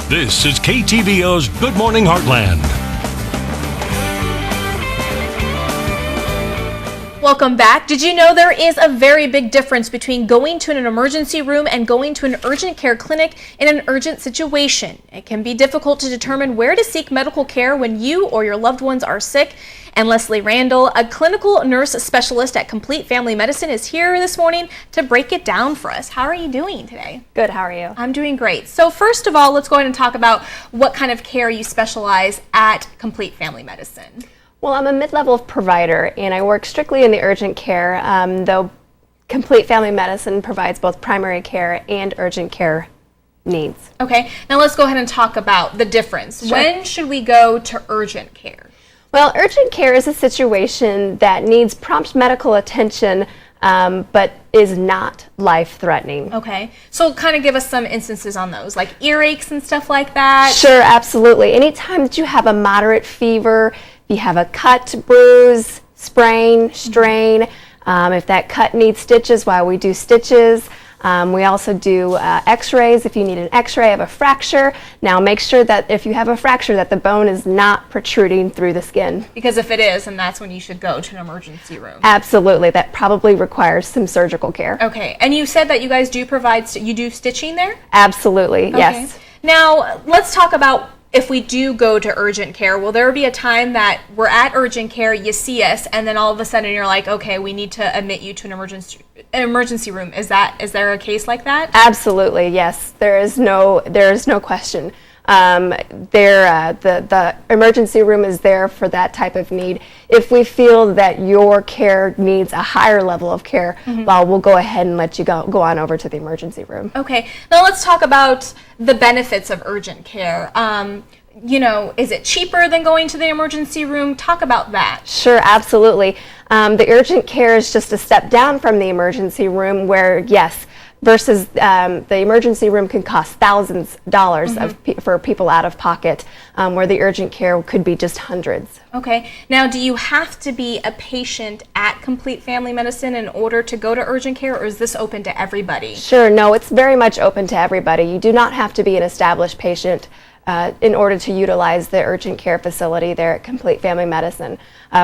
This is KTVO's Good Morning Heartland. Welcome back. Did you know there is a very big difference between going to an emergency room and going to an urgent care clinic in an urgent situation? It can be difficult to determine where to seek medical care when you or your loved ones are sick. And Leslie Randall, a clinical nurse specialist at Complete Family Medicine, is here this morning to break it down for us. How are you doing today? Good, how are you? I'm doing great. So first of all, let's go ahead and talk about what kind of care you specialize at Complete Family Medicine. Well, I'm a mid-level provider, and I work strictly in the urgent care, though Complete Family Medicine provides both primary care and urgent care needs. Okay, now let's go ahead and talk about the difference. Sure. When should we go to urgent care? Well, urgent care is a situation that needs prompt medical attention, but is not life-threatening. Okay, so kind of give us some instances on those, like earaches and stuff like that. Sure, absolutely. Anytime that you have a moderate fever, if you have a cut, bruise, sprain, strain, if that cut needs stitches, well, we do stitches. We also do x-rays if you need an x-ray of a fracture. Now make sure that if you have a fracture that the bone is not protruding through the skin. Because if it is, then that's when you should go to an emergency room. Absolutely, that probably requires some surgical care. Okay, and you said that you guys do provide, you do stitching there? Absolutely, Okay. yes. Now let's talk about if we do go to urgent care. Will there be a time that we're at urgent care, you see us, and then all of a sudden you're like, okay, we need to admit you to an emergency room? Is there a case like that? Absolutely, yes. There is no question. The emergency room is there for that type of need. If we feel that your care needs a higher level of care, well, we'll go ahead and let you go on over to the emergency room. Okay, now let's talk about the benefits of urgent care. You know, is it cheaper than going to the emergency room? Talk about that. Sure, absolutely. The urgent care is just a step down from the emergency room where, yes, versus the emergency room can cost thousands of dollars for people out of pocket, where the urgent care could be just hundreds. Okay, now do you have to be a patient at Complete Family Medicine in order to go to urgent care, or is this open to everybody? Sure, no, it's very much open to everybody. You do not have to be an established patient in order to utilize the urgent care facility there at Complete Family Medicine.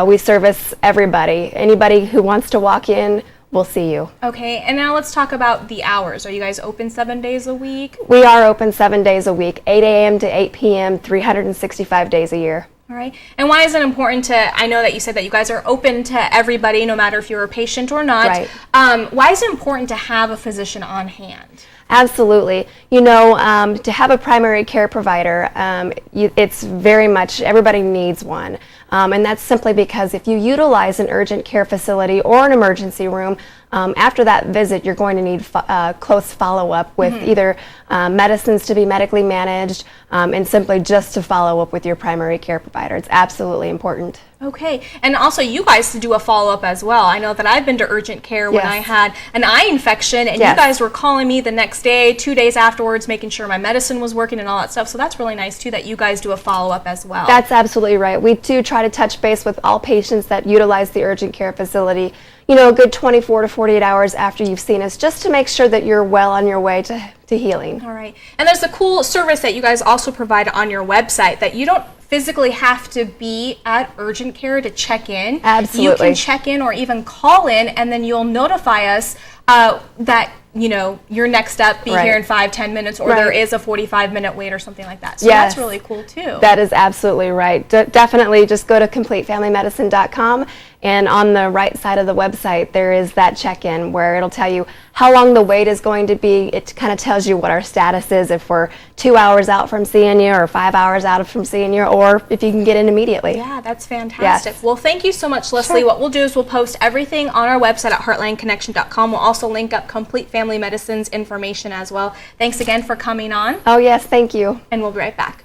We service everybody. Anybody who wants to walk in, we'll see you. Okay, and now let's talk about the hours. Are you guys open 7 days a week? We are open 7 days a week, 8 a.m. to 8 p.m., 365 days a year. All right, and why is it important to, I know that you said that you guys are open to everybody, no matter if you're a patient or not. Right. Why is it important to have a physician on hand? Absolutely. You know, to have a primary care provider, it's very much, everybody needs one. And that's simply because if you utilize an urgent care facility or an emergency room, after that visit, you're going to need close follow-up with either medicines to be medically managed and simply just to follow up with your primary care provider. It's absolutely important. Okay, and also you guys do a follow-up as well. I know that I've been to urgent care when I had an eye infection, and you guys were calling me the next day, 2 days afterwards, making sure my medicine was working and all that stuff. So that's really nice too that you guys do a follow-up as well. That's absolutely right. We do try to touch base with all patients that utilize the urgent care facility, you know, a good 24 to 48 hours after you've seen us, just to make sure that you're well on your way to healing. All right, and there's a cool service that you guys also provide on your website that you don't physically have to be at urgent care to check in. Absolutely. You can check in or even call in, and then you'll notify us that, you know, your next step be here in 5-10 minutes, or there is a 45-minute wait or something like that. So that's really cool too. That is absolutely right. Definitely just go to CompleteFamilyMedicine.com, and on the right side of the website there is that check-in where it'll tell you how long the wait is going to be. It kind of tells you what our status is, if we're 2 hours out from seeing you or 5 hours out from seeing you, or if you can get in immediately. Yeah, that's fantastic. Yes. Well, thank you so much, Leslie. What we'll do is we'll post everything on our website at heartlandconnection.com. We'll also link up Complete Family Medicine's information as well. Thanks again for coming on. Oh yes, thank you. And we'll be right back.